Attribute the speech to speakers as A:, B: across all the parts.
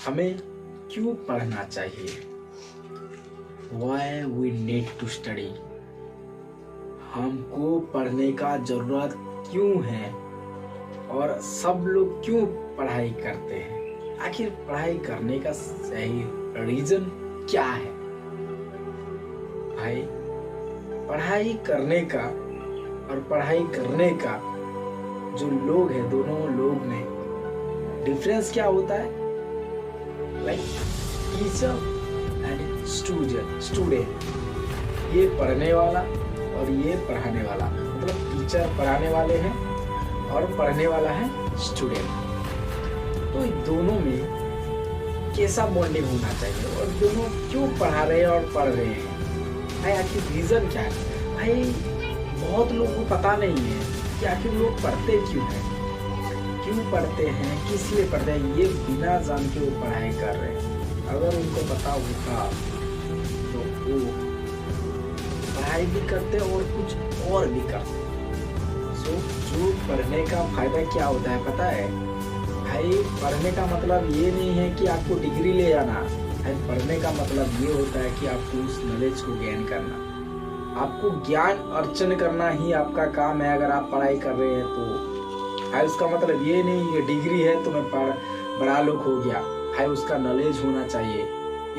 A: हमें क्यों पढ़ना चाहिए? Why we need to study? हमको पढ़ने का जरूरत क्यों है और सब लोग क्यों पढ़ाई करते हैं? आखिर पढ़ाई करने का सही रीजन क्या है? भाई, पढ़ाई करने का और पढ़ाई करने का जो लोग हैं, दोनों लोग में डिफरेंस क्या होता है? लाइक टीचर एंड स्टूडेंट, ये पढ़ने वाला और ये पढ़ाने वाला, मतलब टीचर पढ़ाने वाले हैं और पढ़ने वाला है स्टूडेंट। तो इन दोनों में कैसा बॉन्डिंग होना चाहिए और दोनों क्यों पढ़ा रहे हैं और पढ़ रहे हैं? भाई आखिर रीजन क्या है? भाई बहुत लोगों को पता नहीं है कि आखिर लोग पढ़ते क्यों हैं, क्यों पढ़ते हैं, किस लिए पढ़ते हैं। ये बिना जान के वो पढ़ाई कर रहे हैं। अगर उनको पता होता तो वो पढ़ाई भी करते और कुछ और भी करते। सो जो पढ़ने का फायदा क्या होता है पता है भाई? पढ़ने का मतलब ये नहीं है कि आपको डिग्री ले आना है। पढ़ने का मतलब ये होता है कि आपको उस नॉलेज को गेन करना, आपको ज्ञान अर्जन करना ही आपका काम है। अगर आप पढ़ाई कर रहे हैं तो भाई उसका मतलब ये नहीं है डिग्री है तो मैं बड़ा लोग हो गया। भाई उसका नॉलेज होना चाहिए।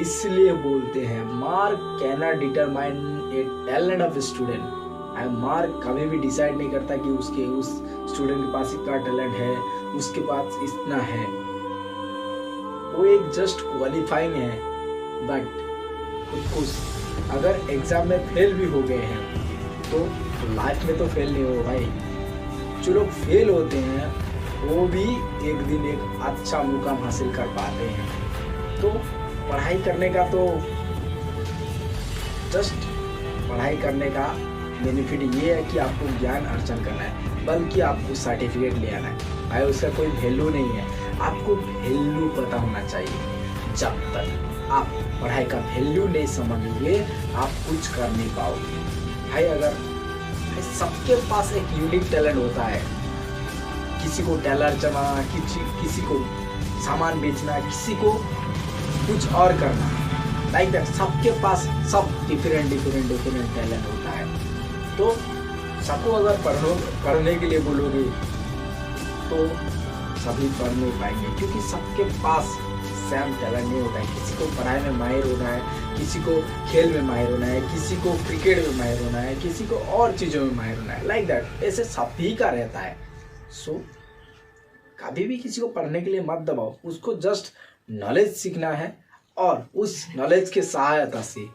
A: इसलिए बोलते हैं mark can not determine A talent of student. Mark कभी भी डिसाइड नहीं करता कि उस स्टूडेंट के पास इतना टैलेंट है, उसके पास इतना है। वो एक जस्ट क्वालिफाइंग है। बट अगर एग्जाम में फेल भी हो गए हैं तो लाइफ में तो फेल नहीं हो भाई। जो लोग फेल होते हैं वो भी एक दिन एक अच्छा मुकाम हासिल कर पाते हैं। तो पढ़ाई करने का तो जस्ट पढ़ाई करने का बेनिफिट ये है कि आपको ज्ञान अर्जन करना है, बल्कि आपको सर्टिफिकेट ले आना है। भाई उसका कोई वैल्यू नहीं है। आपको वैल्यू पता होना चाहिए। जब तक आप पढ़ाई का वैल्यू नहीं समझोगे आप कुछ कर नहीं पाओगे। भाई अगर सबके पास एक यूनिक टैलेंट होता है। किसी को टेलर चलाना, किसी को सामान बेचना, किसी को कुछ और करना, लाइक दैट। सबके पास सब डिफरेंट टैलेंट होता है। तो सबको अगर पढ़ने के लिए बोलोगे तो सभी पढ़ नहीं पाएंगे, क्योंकि सबके पास सेम टैलेंट नहीं होता है। किसी को पढ़ाई में माहिर होना है, किसी को खेल में माहिर होना है, किसी को क्रिकेट में माहिर होना है, किसी को और चीज़ों में माहिर होना है, लाइक दैट। ऐसे सभी का रहता है। सो कभी भी किसी को पढ़ने के लिए मत दबाओ। उसको जस्ट नॉलेज सीखना है और उस नॉलेज के सहायता से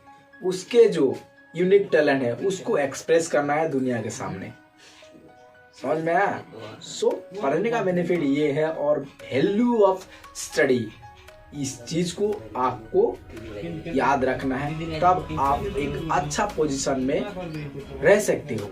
A: उसके जो यूनिक टैलेंट है उसको एक्सप्रेस करना है दुनिया के सामने। समझ में आया? सो पढ़ने का बेनिफिट ये है और वैल्यू ऑफ स्टडी, इस चीज को आपको याद रखना है, तब आप एक अच्छा पोजीशन में रह सकते हो।